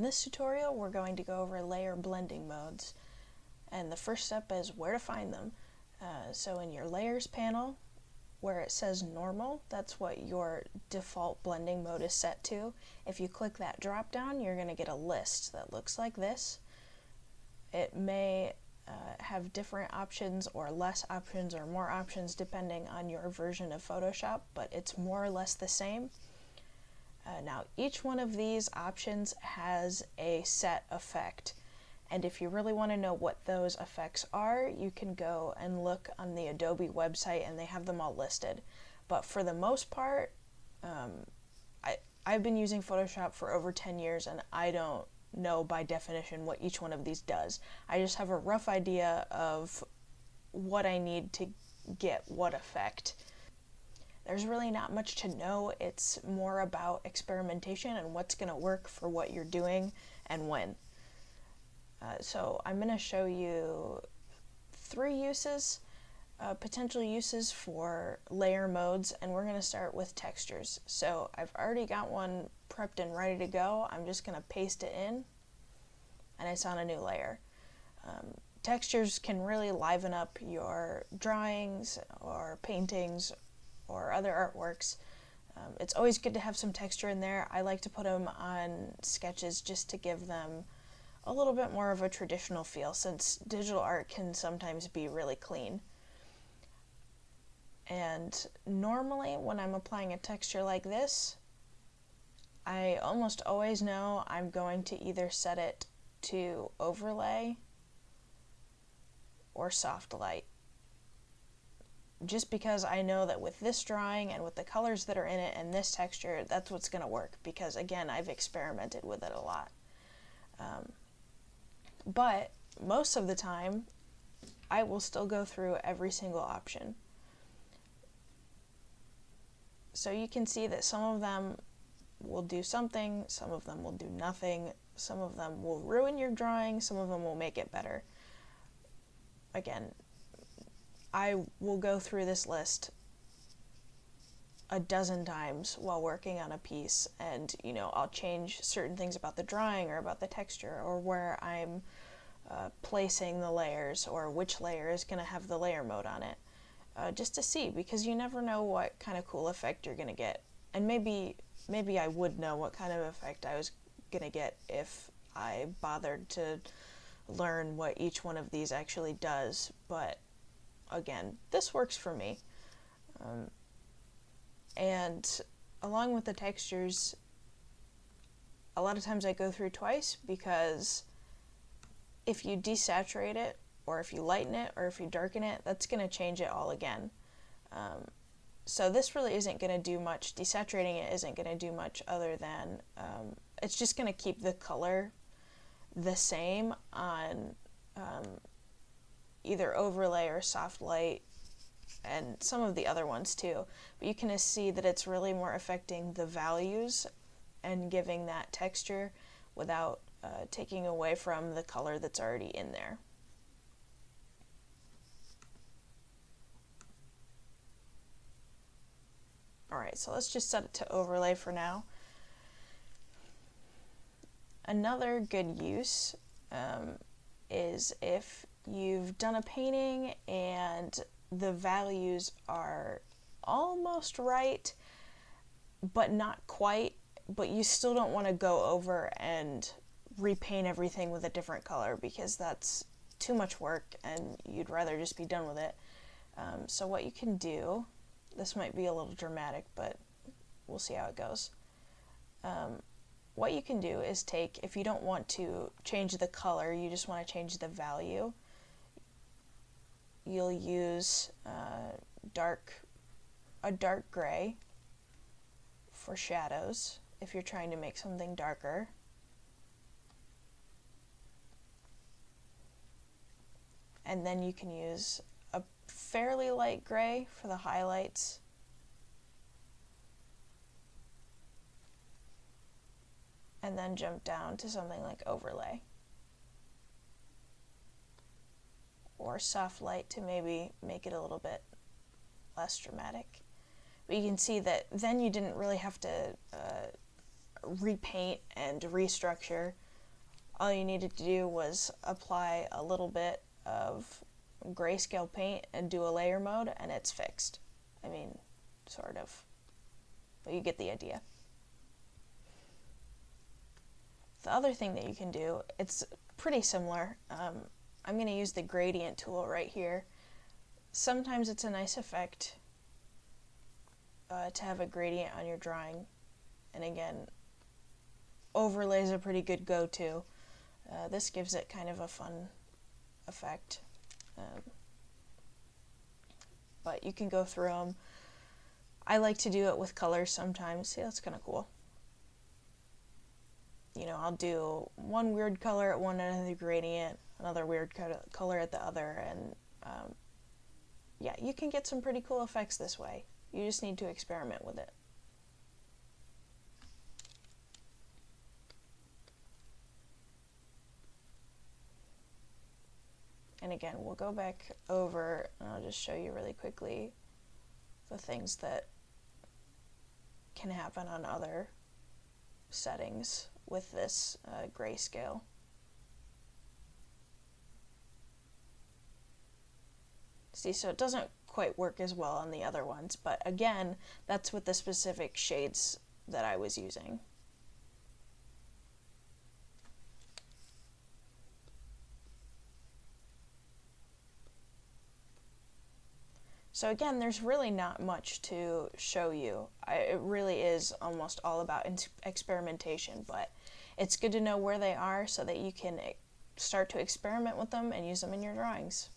this tutorial, we're going to go over layer blending modes. And the first step is where to find them. So in your layers panel, where it says normal, that's what your default blending mode is set to. If you click that drop down, you're going to get a list that looks like this. It may have different options or less options or more options depending on your version of Photoshop, but it's more or less the same. Now each one of these options has a set effect, and if you really want to know what those effects are, you can go and look on the Adobe website and they have them all listed. But for the most part, I've been using Photoshop for over 10 years and I don't know by definition what each one of these does. I just have a rough idea of what I need to get what effect. There's really not much to know. It's more about experimentation and what's going to work for what you're doing and when. So I'm going to show you 3 uses, potential uses for layer modes, and we're going to start with textures. So I've already got one prepped and ready to go. I'm just going to paste it in, and it's on a new layer. Textures can really liven up your drawings or paintings or other artworks. It's always good to have some texture in there. I like to put them on sketches just to give them a little bit more of a traditional feel, since digital art can sometimes be really clean. And normally when I'm applying a texture like this, I almost always know I'm going to either set it to overlay or soft light, just because I know that with this drawing and with the colors that are in it and this texture, that's what's going to work, because again, I've experimented with it a lot. But most of the time, I will still go through every single option. So you can see that some of them will do something, some of them will do nothing, some of them will ruin your drawing, some of them will make it better. Again, I will go through this list a dozen times while working on a piece, and I'll change certain things about the drawing or about the texture or where I'm placing the layers or which layer is going to have the layer mode on it, just to see, because you never know what kind of cool effect you're going to get. And maybe I would know what kind of effect I was going to get if I bothered to learn what each one of these actually does, but again, this works for me. And along with the textures, a lot of times I go through twice, because if you desaturate it, or if you lighten it, or if you darken it, that's going to change it all again. So this really isn't going to do much. Desaturating it isn't going to do much other than it's just going to keep the color the same on either overlay or soft light, and some of the other ones too. But you can see that it's really more affecting the values and giving that texture without taking away from the color that's already in there. Alright, so let's just set it to overlay for now. Another good use is if you've done a painting and the values are almost right, but not quite, but you still don't want to go over and repaint everything with a different color, because that's too much work and you'd rather just be done with it. So what you can do, this might be a little dramatic, but we'll see how it goes. What you can do is take, if you don't want to change the color, you just want to change the value, you'll use a dark gray for shadows if you're trying to make something darker. And then you can use a fairly light gray for the highlights. And then jump down to something like overlay. Or soft light to maybe make it a little bit less dramatic. But you can see that then you didn't really have to repaint and restructure all you needed to do was apply a little bit of grayscale paint and do a layer mode, and it's fixed. I mean, sort of. But you get the idea. The other thing that you can do, it's pretty similar. I'm going to use the gradient tool right here. Sometimes it's a nice effect to have a gradient on your drawing. And again, overlay is a pretty good go-to. This gives it kind of a fun effect. But you can go through them. I like to do it with colors sometimes. See, that's kind of cool. You know, I'll do one weird color at one end of the gradient, another weird color at the other, and yeah, you can get some pretty cool effects this way. You just need to experiment with it. And again, we'll go back over and I'll just show you really quickly the things that can happen on other settings with this grayscale. See, so it doesn't quite work as well on the other ones, but again, that's with the specific shades that I was using. So again, there's really not much to show you. It really is almost all about experimentation, but it's good to know where they are so that you can start to experiment with them and use them in your drawings.